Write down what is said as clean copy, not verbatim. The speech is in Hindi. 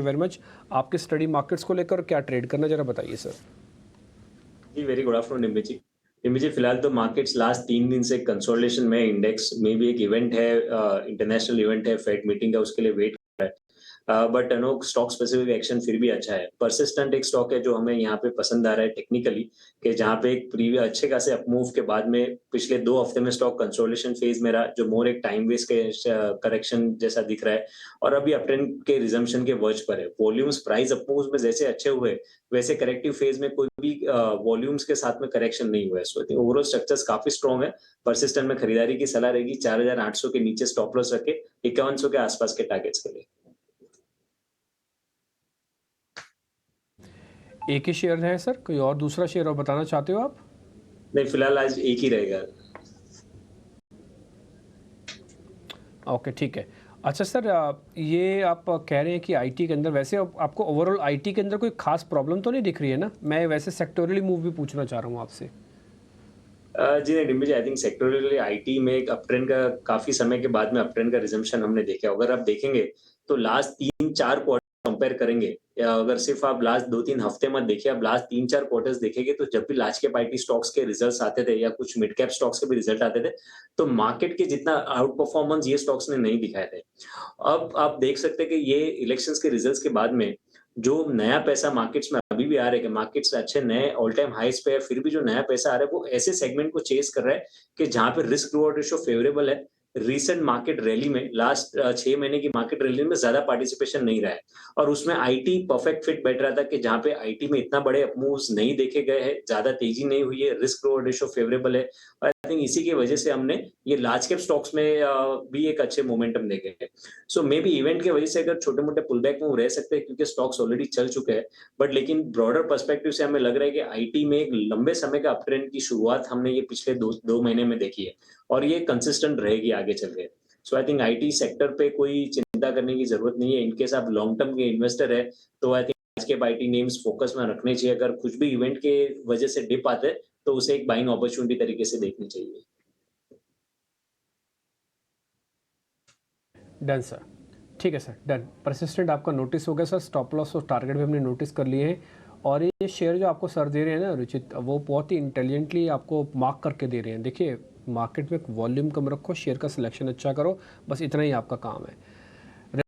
Very much. आपकी स्टडी मार्केट्स को लेकर क्या ट्रेड करना, जरा बताइए सर। जी, वेरी गुड आफ्टरनून निम्बी जी। निम्बी जी, फिलहाल तो मार्केट्स लास्ट 3 दिन से कंसोलिडेशन में, इंडेक्स में भी एक इवेंट है, इंटरनेशनल इवेंट है फेड मीटिंग का, उसके लिए वेट कर रहा है। But no stock specific action फिर भी अच्छा है। परसिस्टेंट एक स्टॉक है जो हमें यहाँ पे पसंद आ रहा है टेक्निकली, कि जहाँ पे एक प्रीवियस अच्छे खासे अपमूव के बाद में पिछले 2 हफ्ते में स्टॉक कंसोलिडेशन फेज में रहा, जो मोर एक टाइम वेस्ट के करेक्शन जैसा दिख रहा है, और अभी अपट्रेंड के रिजम्पशन के वर्ज पर है। वॉल्यूम्स प्राइस अपमूव्स में जैसे अच्छे हुए, वैसे करेक्टिव फेज में कोई भी वॉल्यूम्स के साथ में करेक्शन नहीं हुआ है। सो आई थिंक ओवरऑल स्ट्रक्चर्स काफी स्ट्रॉन्ग है। परसिस्टेंट में खरीदारी की सलाह रहेगी, 4800 के नीचे स्टॉप लॉस रखे, 5100 के आसपास के टारगेट्स के लिए। एक ही शेयर है सर, कोई और दूसरा शेयर और बताना चाहते हो आप? नहीं, फिलहाल आज एक ही रहेगा। ओके, ठीक है। अच्छा सर, ये आप कह रहे हैं कि आईटी के अंदर, वैसे आपको ओवरऑल आईटी के अंदर कोई खास प्रॉब्लम तो नहीं दिख रही है ना? मैं वैसे सेक्टोरली मूव भी पूछना चाह रहा हूँ आपसे। जी नहीं डिम्पी जी, आई थिंक सेक्टोरली आईटी में एक अपट्रेंड का काफी समय के बाद में अपट्रेंड का रिजम्पशन हमने देखा। अगर आप देखेंगे तो लास्ट 3-4 क्वार्टर कंपेयर करेंगे, या अगर सिर्फ आप लास्ट 2-3 हफ्ते मत देखिए, आप लास्ट 3-4 क्वार्टर्स देखेंगे, तो जब भी लार्ज कैप आईटी स्टॉक्स के रिजल्ट्स आते थे या कुछ मिड कैप स्टॉक्स के भी रिजल्ट आते थे, तो मार्केट के जितना आउट परफॉर्मेंस ये स्टॉक्स ने नहीं दिखाए थे। अब आप देख सकते हैं कि ये इलेक्शंस के रिजल्ट्स के बाद में जो नया पैसा मार्केट्स में अभी भी आ रहा है, कि मार्केट्स अच्छे नए ऑल टाइम हाईस पे है, फिर भी जो नया पैसा आ रहा है वो ऐसे सेगमेंट को चेस कर रहा है कि जहां पे रिस्क रिवॉर्ड रेशियो फेवरेबल है। रीसेंट मार्केट रैली में, लास्ट 6 महीने की मार्केट रैली में ज्यादा पार्टिसिपेशन नहीं रहा है, और उसमें आईटी परफेक्ट फिट बैठ रहा था, कि जहां पे आईटी में इतना बड़े अपमूव्स नहीं देखे गए हैं, ज्यादा तेजी नहीं हुई है, रिस्क रिवॉर्ड रेशियो फेवरेबल है। और आई थिंक इसी की वजह से हमने ये लार्ज कैप स्टॉक्स में भी एक अच्छे मोमेंटम देखे हैं। सो मे बी इवेंट की वजह से अगर छोटे मोटे पुल बैक मूव रह सकते हैं, क्योंकि स्टॉक्स ऑलरेडी चल चुके हैं, बट लेकिन ब्रॉडर पर्सपेक्टिव से हमें लग रहा है कि आईटी में एक लंबे समय का अपट्रेंड की शुरुआत हमने ये पिछले 2 महीने में देखी है, और ये कंसिस्टेंट रहेगी आगे चल के। सो आई थिंक आईटी सेक्टर पे कोई चिंता करने की जरूरत नहीं है। इनकेस आप लॉन्ग टर्म के इन्वेस्टर है, तो आई थिंक आज के आईटी नेम्स फोकस में रखने चाहिए। अगर कुछ भी इवेंट के वजह से डिप आते हैं, तो उसे एक बाइंग अपॉर्चुनिटी तरीके से देखनी चाहिए। डन सर, ठीक है सर, डन। परसिस्टेंट आपका नोटिस हो गया सर, स्टॉप लॉस और टारगेट भी हमने नोटिस कर लिए हैं। और ये शेयर जो आपको सर दे रहे हैं ना रुचित, वो बहुत ही इंटेलिजेंटली आपको मार्क करके दे रहे हैं। देखिए, मार्केट में वॉल्यूम कम रखो, शेयर का सिलेक्शन अच्छा करो, बस इतना ही आपका काम है।